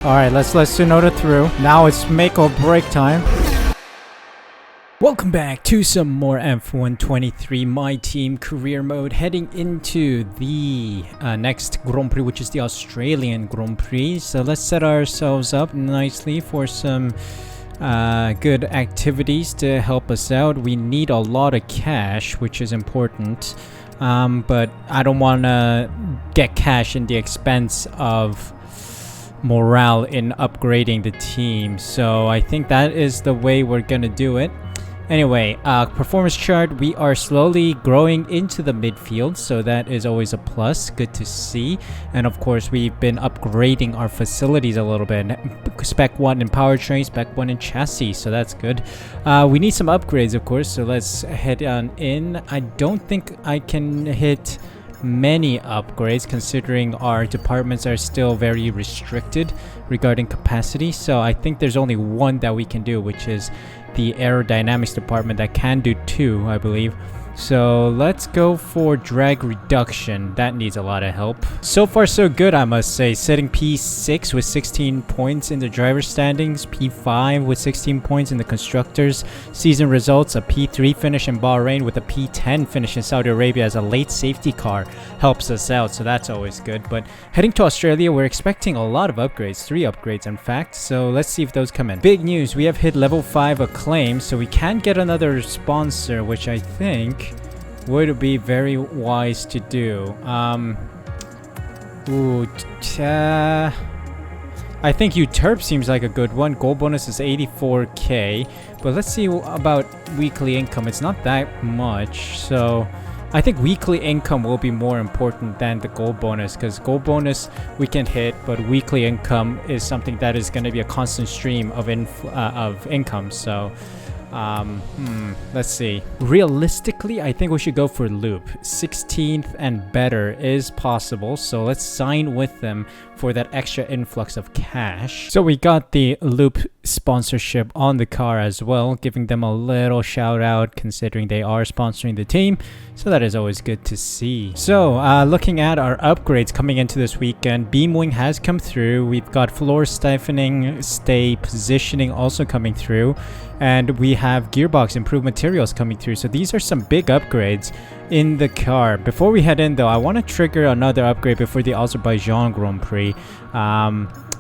Alright, let's let Tsunoda through. Now it's make or break time. Welcome back to some more F123 My Team career mode, heading into the next Grand Prix, which is the Australian Grand Prix. So let's set ourselves up nicely for some good activities to help us out. We need a lot of cash, which is important, but I don't want to get cash in the expense of morale in upgrading the team. So I think that is the way we're gonna do it. Anyway, performance chart, we are slowly growing into the midfield, so that is always a plus. Good to see. And of course, we've been upgrading our facilities a little bit. Spec 1 in powertrain, Spec 1 in chassis, so that's good. We need some upgrades, of course, so let's head on in. I don't think I can hit many upgrades considering our departments are still very restricted regarding capacity, so I think there's only one that we can do, which is the aerodynamics department that can do 2, I believe. So let's go for drag reduction. That needs a lot of help. So far so good, I must say. Sitting P6 with 16 points in the driver standings, P5 with 16 points in the constructors. Season results, a P3 finish in Bahrain with a P10 finish in Saudi Arabia as a late safety car helps us out, so that's always good. But heading to Australia, we're expecting a lot of upgrades, 3 upgrades in fact, so let's see if those come in. Big news, we have hit level 5 acclaim, so we can get another sponsor, which I think would be very wise to do. I think Uterp seems like a good one. Gold bonus is 84k, but let's see about weekly income. It's not that much, so I think weekly income will be more important than the gold bonus, because gold bonus we can hit, but weekly income is something that is going to be a constant stream of income. So let's see. Realistically, I think we should go for Loop. 16th and better is possible, so let's sign with them for that extra influx of cash. So we got the Loop sponsorship on the car as well, giving them a little shout out considering they are sponsoring the team, so that is always good to see. So looking at our upgrades coming into this weekend, beam wing has come through. We've got floor stiffening, stay positioning also coming through, and we have gearbox improved materials coming through. So these are some big upgrades in the car. Before we head in though, I want to trigger another upgrade before the Azerbaijan Grand Prix.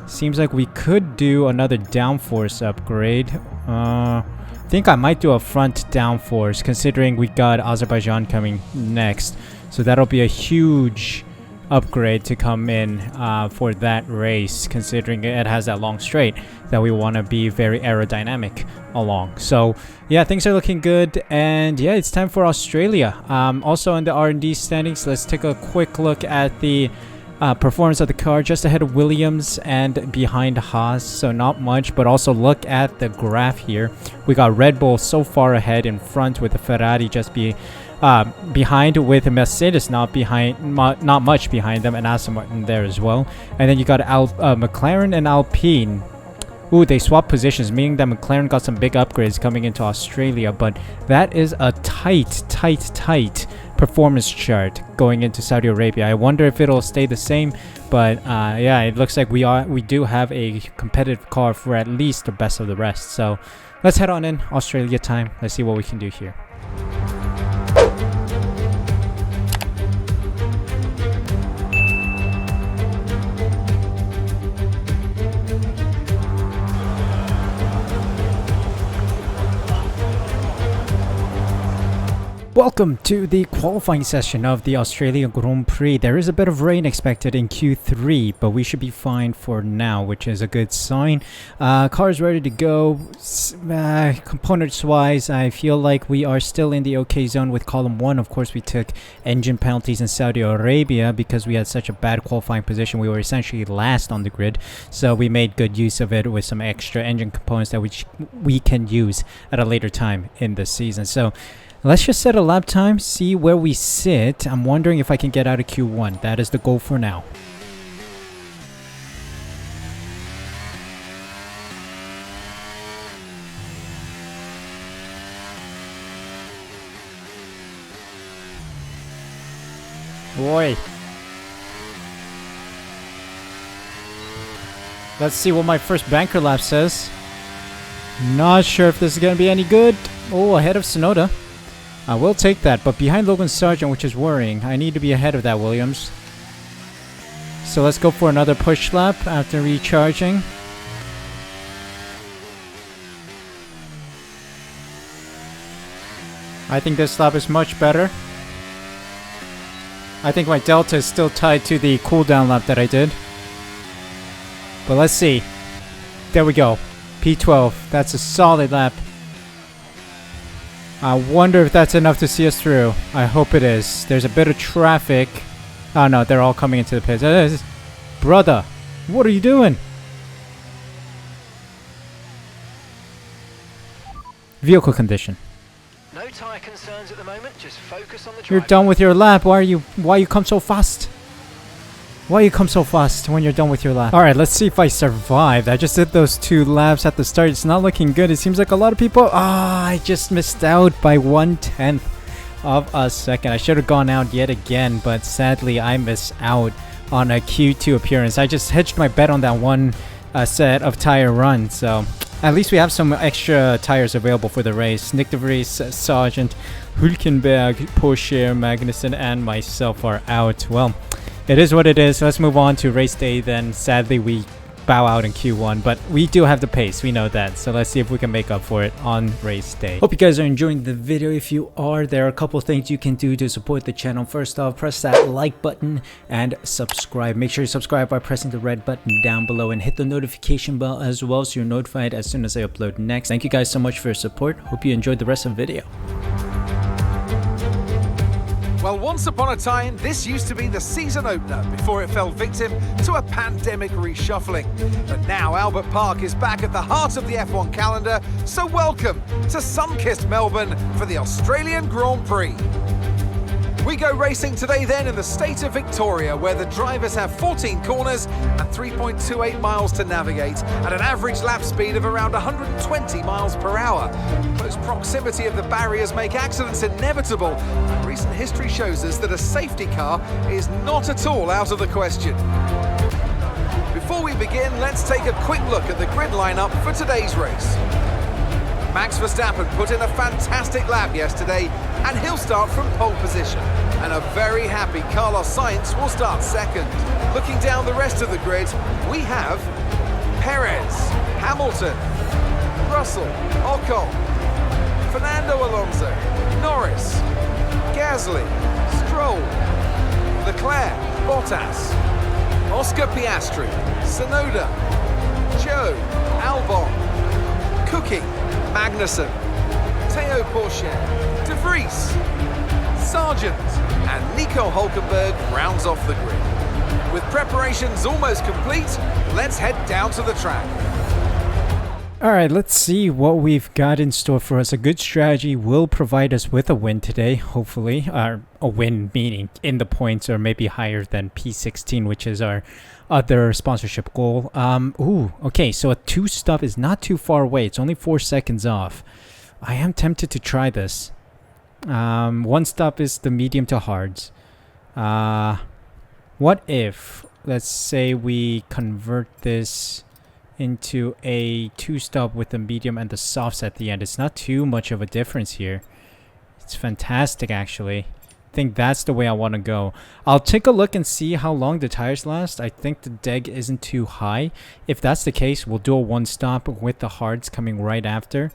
Seems like we could do another downforce upgrade. I think I might do a front downforce considering we got Azerbaijan coming next, so that'll be a huge upgrade to come in for that race, considering it has that long straight that we want to be very aerodynamic along. So yeah, things are looking good, and yeah, it's time for Australia. Also in the R&D standings, let's take a quick look at the performance of the car. Just ahead of Williams and behind Haas, so not much, but also look at the graph here. We got Red Bull so far ahead in front, with the Ferrari just behind, with Mercedes not much behind them, and Aston Martin there as well. And then you got McLaren and Alpine. Ooh, they swapped positions, meaning that McLaren got some big upgrades coming into Australia, but that is a tight performance chart going into Saudi Arabia. I wonder if it'll stay the same, but yeah, it looks like we do have a competitive car for at least the best of the rest. So let's head on in. Australia time. Let's see what we can do here. Welcome to the qualifying session of the Australian Grand Prix. There is a bit of rain expected in Q3, but we should be fine for now, which is a good sign. Car is ready to go. Components-wise, I feel like we are still in the okay zone with column 1. Of course, we took engine penalties in Saudi Arabia because we had such a bad qualifying position. We were essentially last on the grid, so we made good use of it with some extra engine components that we can use at a later time in the season. So let's just set a lap time, see where we sit. I'm wondering if I can get out of Q1. That is the goal for now. Boy. Let's see what my first banker lap says. Not sure if this is going to be any good. Oh, ahead of Sonoda. I will take that, but behind Logan Sargent, which is worrying. I need to be ahead of that, Williams. So let's go for another push lap after recharging. I think this lap is much better. I think my delta is still tied to the cooldown lap that I did. But let's see. There we go. P12. That's a solid lap. I wonder if that's enough to see us through. I hope it is. There's a bit of traffic. Oh no, they're all coming into the pits. Brother, what are you doing? Vehicle condition. No tire concerns at the moment. Just focus on the drive. You're done with your lap. Why you come so fast? Why you come so fast when you're done with your lap? Alright, let's see if I survived. I just did those 2 laps at the start. It's not looking good. It seems like a lot of people... I just missed out by 1/10 of a second. I should have gone out yet again, but sadly I missed out on a Q2 appearance. I just hedged my bet on that one set of tire run, so... At least we have some extra tires available for the race. Nick DeVries, Sargent, Hülkenberg, Porsche, Magnussen, and myself are out. Well... It is what it is. Let's move on to race day then. Sadly, we bow out in Q1, but we do have the pace. We know that. So let's see if we can make up for it on race day. Hope you guys are enjoying the video. If you are, there are a couple things you can do to support the channel. First off, press that like button and subscribe. Make sure you subscribe by pressing the red button down below and hit the notification bell as well so you're notified as soon as I upload next. Thank you guys so much for your support. Hope you enjoyed the rest of the video. Well, once upon a time, this used to be the season opener before it fell victim to a pandemic reshuffling. But now Albert Park is back at the heart of the F1 calendar, so welcome to sun-kissed Melbourne for the Australian Grand Prix. We go racing today then in the state of Victoria, where the drivers have 14 corners and 3.28 miles to navigate at an average lap speed of around 120 miles per hour. Close proximity of the barriers make accidents inevitable, and recent history shows us that a safety car is not at all out of the question. Before we begin, let's take a quick look at the grid lineup for today's race. Max Verstappen put in a fantastic lap yesterday, and he'll start from pole position. And a very happy Carlos Sainz will start second. Looking down the rest of the grid, we have Perez, Hamilton, Russell, Ocon, Fernando Alonso, Norris, Gasly, Stroll, Leclerc, Bottas, Oscar Piastri, Sonoda, Joe, Albon, Cookie, Magnussen, Theo Porsche, De Vries, Sargent, and Nico Hülkenberg rounds off the grid. With preparations almost complete, let's head down to the track. Alright, let's see what we've got in store for us. A good strategy will provide us with a win today, hopefully. A win meaning in the points or maybe higher than P16, which is our other sponsorship goal. Okay, so a 2-stop is not too far away. It's only 4 seconds off. I am tempted to try this. 1 stop is the medium to hards. What if, let's say we convert this into a 2-stop with the medium and the softs at the end. It's not too much of a difference here. It's fantastic, actually. I think that's the way I want to go. I'll take a look and see how long the tires last. I think the deg isn't too high. If that's the case, we'll do a 1-stop with the hards coming right after.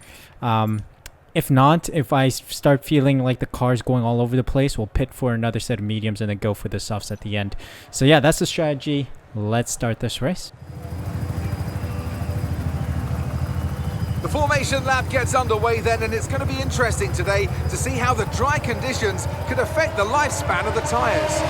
If not, if I start feeling like the car's going all over the place, we'll pit for another set of mediums and then go for the softs at the end. So yeah, that's the strategy. Let's start this race. The formation lap gets underway then, and it's going to be interesting today to see how the dry conditions could affect the lifespan of the tyres.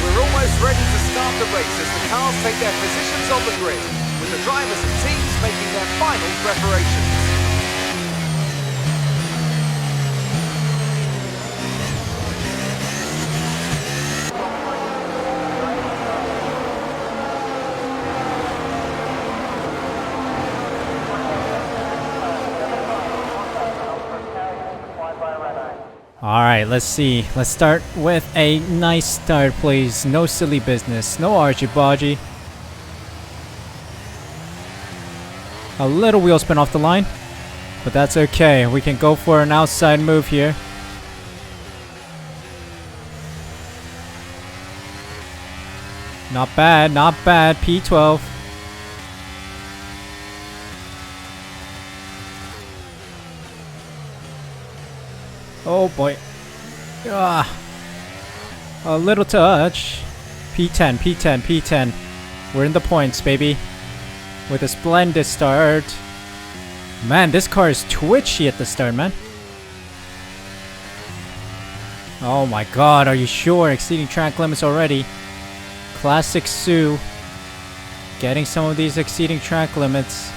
We're almost ready to start the race as the cars take their positions on the grid, with the drivers and teams making their final preparations. Alright, let's see. Let's start with a nice start, please. No silly business. No argy-bargy. A little wheel spin off the line. But that's okay. We can go for an outside move here. Not bad, not bad. P12. Oh boy. Ah. A little touch. P10, P10, P10. We're in the points, baby. With a splendid start. Man, this car is twitchy at the start, man. Oh my god, are you sure? Exceeding track limits already. Classic Suh. Getting some of these exceeding track limits.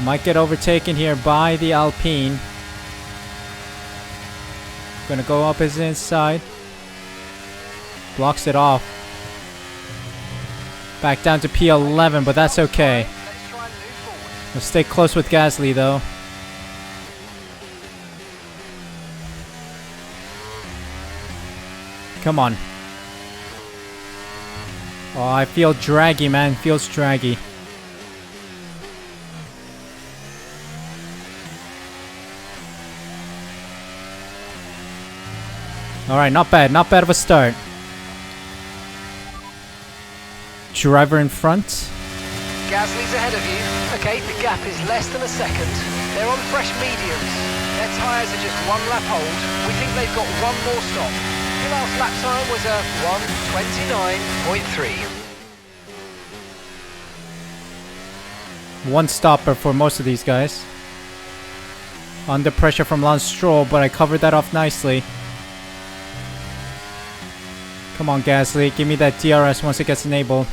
Might get overtaken here by the Alpine. Gonna go up his inside. Blocks it off. Back down to P11, but that's okay. We'll stay close with Gasly though. Come on. Oh, I feel draggy, man. Feels draggy. Alright, not bad. Not bad of a start. Driver in front. Gasly's ahead of you. Okay, the gap is less than a second. They're on fresh mediums. Their tyres are just one lap old. We think they've got one more stop. Your last lap time was a 1:29.3. One stopper for most of these guys. Under pressure from Lance Stroll, but I covered that off nicely. Come on, Gasly. Give me that DRS once it gets enabled.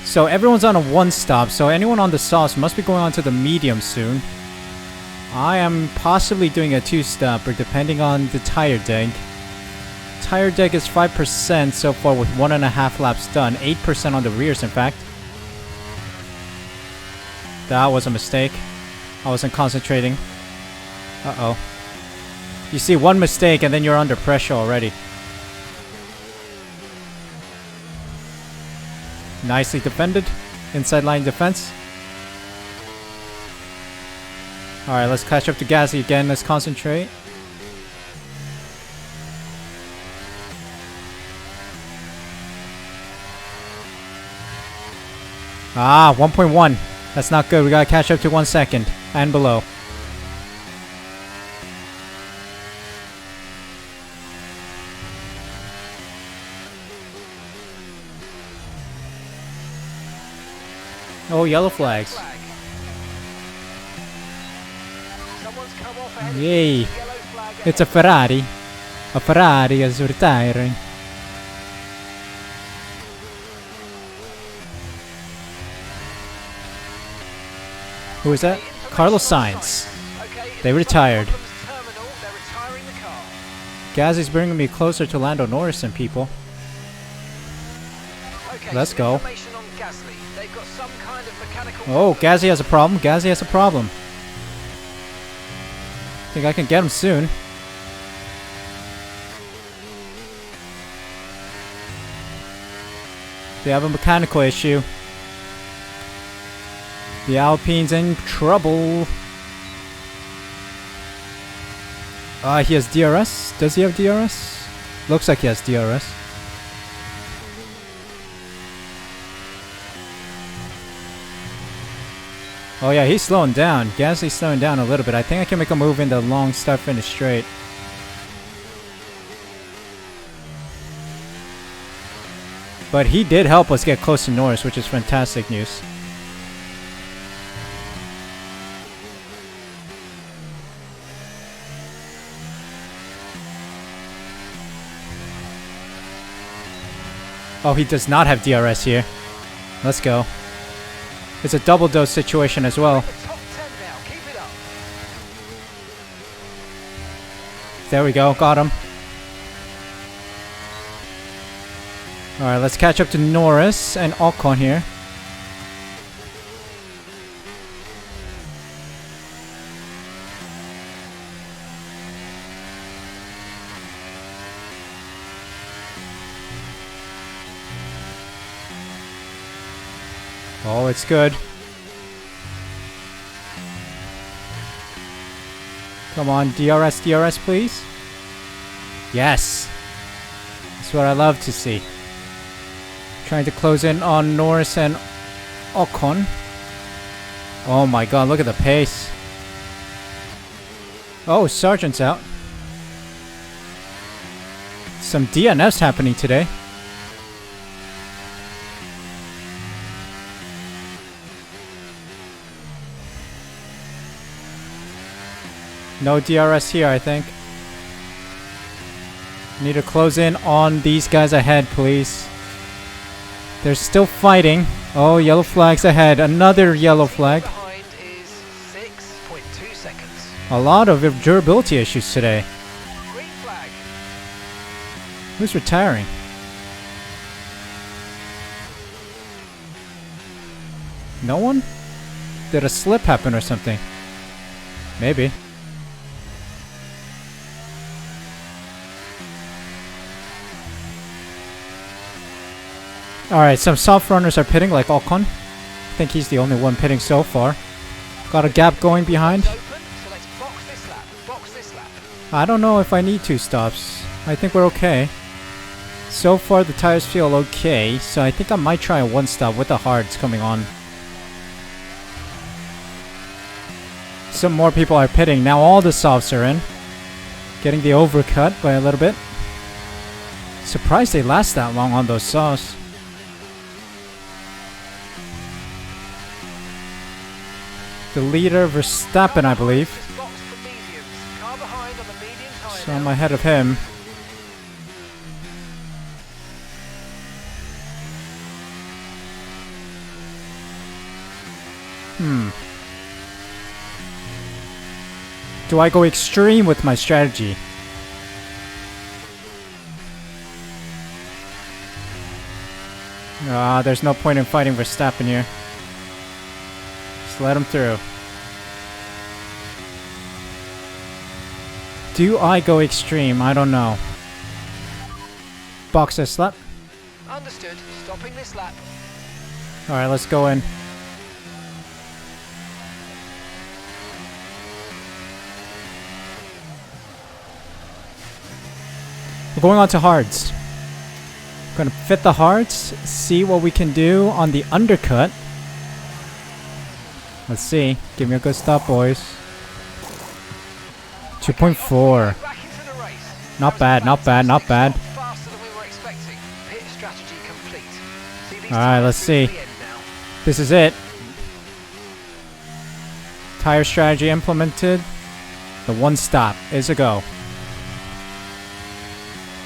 So everyone's on a one stop, so anyone on the softs must be going on to the medium soon. I am possibly doing a two-stopper depending on the tire deck. Tire deck is 5% so far with 1.5 laps done. 8% on the rears, in fact. That was a mistake. I wasn't concentrating. Uh-oh. You see one mistake and then you're under pressure already. Nicely defended. Inside line defense. Alright, let's catch up to Gasly again. Let's concentrate. Ah, 1.1. That's not good. We gotta catch up to 1 second and below. Oh, yellow flags. Yay. It's a Ferrari. A Ferrari is retiring. Who is that? Carlos Sainz. They retired. Gasly's bringing me closer to Lando Norris and people. Let's go. Oh, Gasly has a problem. Gasly has a problem. Think I can get him soon. They have a mechanical issue. The Alpine's in trouble. He has DRS? Does he have DRS? Looks like he has DRS. Oh yeah, he's slowing down. Gasly's slowing down a little bit. I think I can make a move in the long start finish straight. But he did help us get close to Norris, which is fantastic news. Oh, he does not have DRS here. Let's go. It's a double dose situation as well. There we go, got him. Alright, let's catch up to Norris and Ocon here. Oh, it's good. Come on, DRS, please. Yes. That's what I love to see. Trying to close in on Norris and Ocon. Oh my god, look at the pace. Oh, Sargent's out. Some DNFs happening today. No DRS here, I think. Need to close in on these guys ahead, please. They're still fighting. Oh, yellow flag's ahead. Another yellow flag. Behind is 6.2 seconds. A lot of durability issues today. Green flag. Who's retiring? No one? Did a slip happen or something? Maybe. Alright, some soft runners are pitting like Ocon. I think he's the only one pitting so far. Got a gap going behind. It's open, so let's box this lap. Box this lap. I don't know if I need 2 stops. I think we're okay. So far the tires feel okay, so I think I might try a 1 stop with the hards coming on. Some more people are pitting. Now all the softs are in. Getting the overcut by a little bit. Surprised they last that long on those softs. The leader, Verstappen, I believe. So I'm ahead of him. Do I go extreme with my strategy? There's no point in fighting Verstappen here. Just let him through. Do I go extreme? I don't know. Box this lap. Understood. Stopping this lap. Alright, let's go in. We're going on to hards. Gonna fit the hards, see what we can do on the undercut. Let's see. Give me a good stop, boys. 2.4. Back into the race. Not bad, not bad, not bad. Faster than we were expecting. Pit strategy complete. See these Alright, let's tires see. to the end now. This is it. Tire strategy implemented. The 1 stop is a go.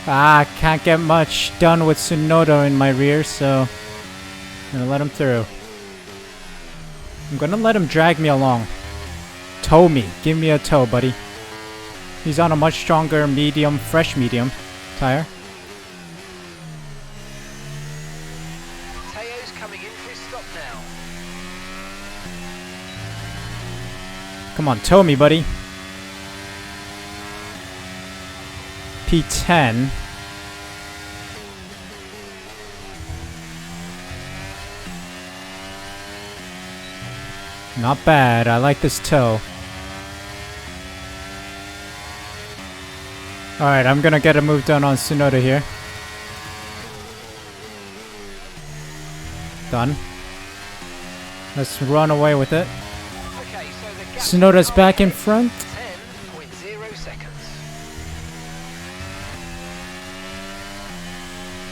Can't get much done with Tsunoda in my rear, so I'm gonna let him through. I'm gonna let him drag me along. Tow me. Give me a tow, buddy. He's on a much stronger medium, fresh medium tire. Teo's coming in for his stop now. Come on, tow me, buddy. P10. Not bad. I like this tow. Alright, I'm gonna get a move done on Tsunoda here. Done. Let's run away with it. Okay, so the gap Tsunoda's back in front. 10.0 seconds.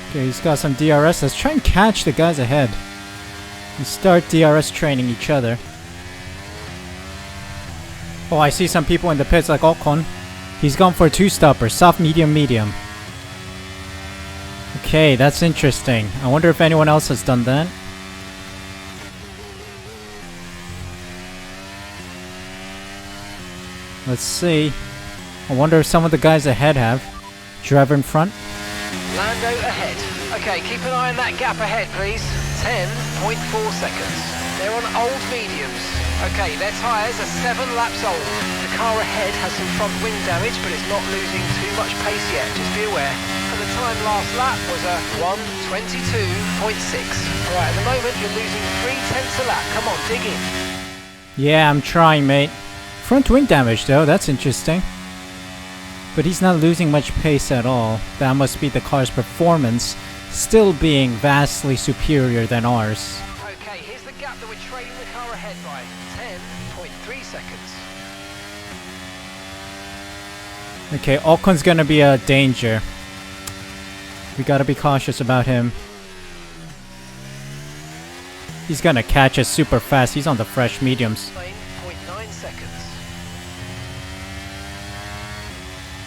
Okay, he's got some DRS. Let's try and catch the guys ahead. And start DRS training each other. Oh, I see some people in the pits like Ocon. He's gone for a 2-stopper. Soft, medium, medium. Okay, that's interesting. I wonder if anyone else has done that. Let's see. I wonder if some of the guys ahead have. Driver in front. Lando ahead. Okay, keep an eye on that gap ahead, please. 10.4 seconds. They're on old mediums. Okay, their tyres are 7 laps old. The car ahead has some front wing damage, but it's not losing too much pace yet. Just be aware. For the time last lap was a 1:22.6. Right, at the moment you're losing 3/10 a lap. Come on, dig in. Yeah, I'm trying, mate. Front wing damage, though. That's interesting. But he's not losing much pace at all. That must be the car's performance still being vastly superior than ours. Okay, here's the gap that we're trailing the car ahead by. 10.3 seconds. Okay, Ocon's gonna be a danger. We gotta be cautious about him. He's gonna catch us super fast. He's on the fresh mediums. 9.9 seconds.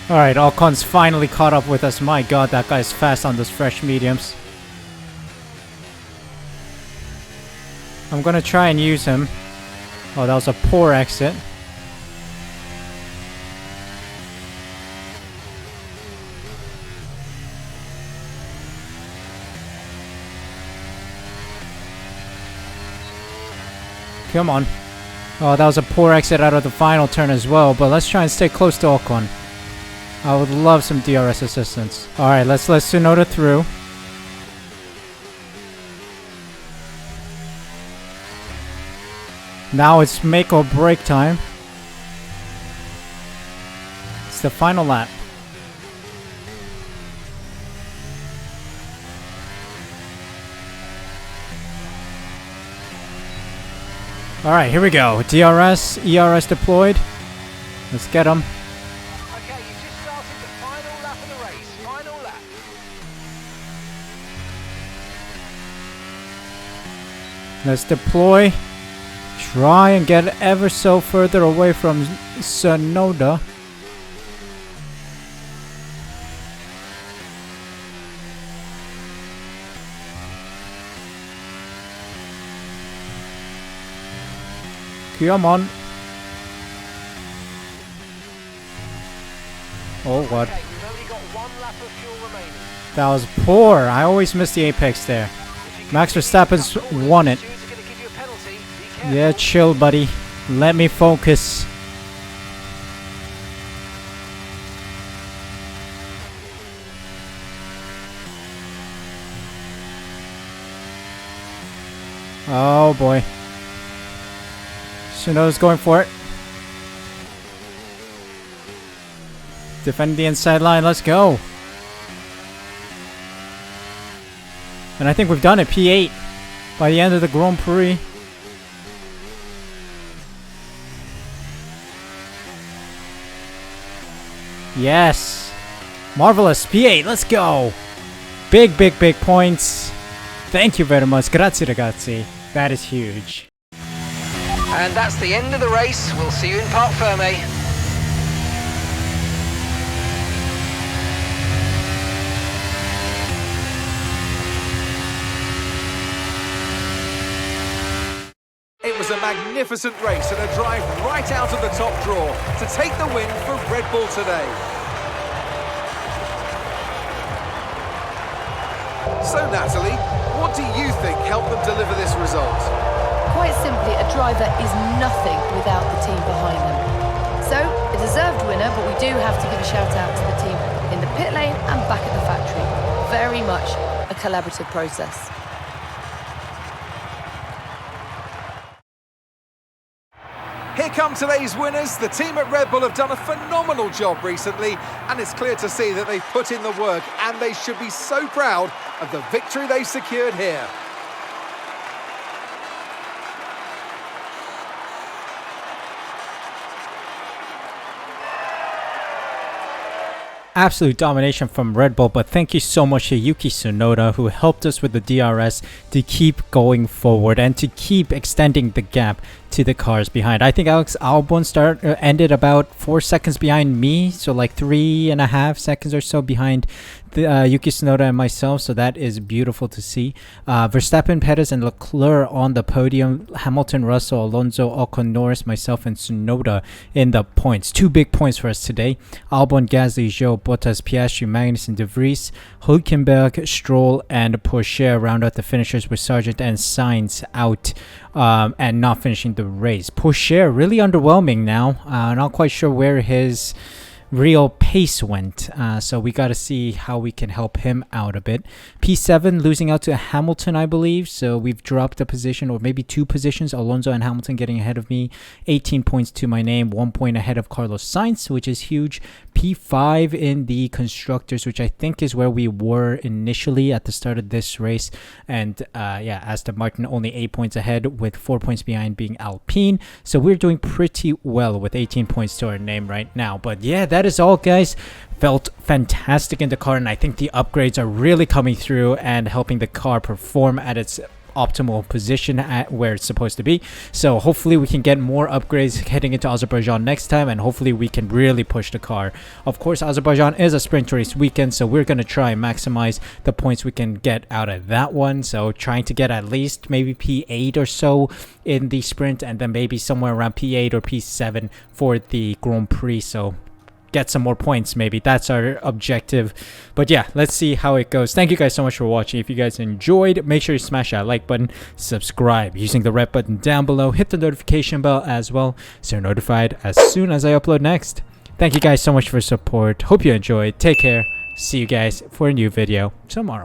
Alright, Ocon's finally caught up with us. My god, that guy's fast on those fresh mediums. I'm gonna try and use him. Oh, that was a poor exit. Come on. Oh, that was a poor exit out of the final turn as well, but let's try and stay close to Ocon. I would love some DRS assistance. Alright, let's let Tsunoda through. Now it's make or break time. It's the final lap. Alright, here we go. DRS, ERS deployed. Let's get him. Okay, you just started the final lap of the race. Final lap. Let's deploy. Try and get ever so further away from Tsunoda. Come on. Oh god. Okay, we've only got 1 lap of fuel remaining. That was poor. I always miss the apex there. Max Verstappen's won it. Stewards are going to give you a penalty. Be careful. Yeah, chill, buddy. Let me focus. Oh boy. Tsunoda's going for it. Defend the inside line. Let's go. And I think we've done it. P8 by the end of the Grand Prix. Yes. Marvelous. P8. Let's go. Big, big, big points. Thank you very much. Grazie, ragazzi. That is huge. And that's the end of the race. We'll see you in Parc Fermé. It was a magnificent race and a drive right out of the top draw to take the win for Red Bull today. So Natalie, what do you think helped them deliver this result? Quite simply, a driver is nothing without the team behind them. So, a deserved winner, but we do have to give a shout out to the team in the pit lane and back at the factory. Very much a collaborative process. Here come today's winners. The team at Red Bull have done a phenomenal job recently, and it's clear to see that they've put in the work, and they should be so proud of the victory they've secured here. Absolute domination from Red Bull, but thank you so much to Yuki Tsunoda, who helped us with the DRS to keep going forward and to keep extending the gap to the cars behind. I think Alex Albon ended about 4 seconds behind me, so like 3.5 seconds or so behind the, Yuki Tsunoda and myself, so that is beautiful to see. Verstappen, Perez, and Leclerc on the podium. Hamilton, Russell, Alonso, Ocon, Norris, myself, and Tsunoda in the points. 2 big points for us today. Albon, Gasly, Zhou, Bottas, Piastri, Magnussen, De Vries, Hülkenberg, Stroll, and Pourchaire round out the finishers with Sargent and Sainz out and not finishing the race. Pourchaire really underwhelming now. Not quite sure where his real pace went. So we got to see how we can help him out a bit. P7 losing out to Hamilton, I believe. So we've dropped a position, or maybe 2 positions. Alonso and Hamilton getting ahead of me. 18 points to my name. 1 point ahead of Carlos Sainz, which is huge. P5 in the constructors, which I think is where we were initially at the start of this race. And yeah, Aston Martin only 8 points ahead, with 4 points behind being Alpine. So we're doing pretty well with 18 points to our name right now. But yeah, that is all, guys. Felt fantastic in the car, and I think the upgrades are really coming through and helping the car perform at its optimal position at where it's supposed to be. So hopefully we can get more upgrades heading into Azerbaijan next time, and hopefully we can really push the car. Of course, Azerbaijan is a sprint race weekend, so we're going to try and maximize the points we can get out of that one. So trying to get at least maybe P8 or so in the sprint, and then maybe somewhere around P8 or P7 for the Grand Prix. So get some more points, maybe. That's our objective. But yeah, let's see how it goes. Thank you guys so much for watching. If you guys enjoyed, make sure you smash that like button, subscribe using the red button down below, hit the notification bell as well so you're notified as soon as I upload next. Thank you guys so much for support. Hope you enjoyed. Take care. See you guys for a new video tomorrow.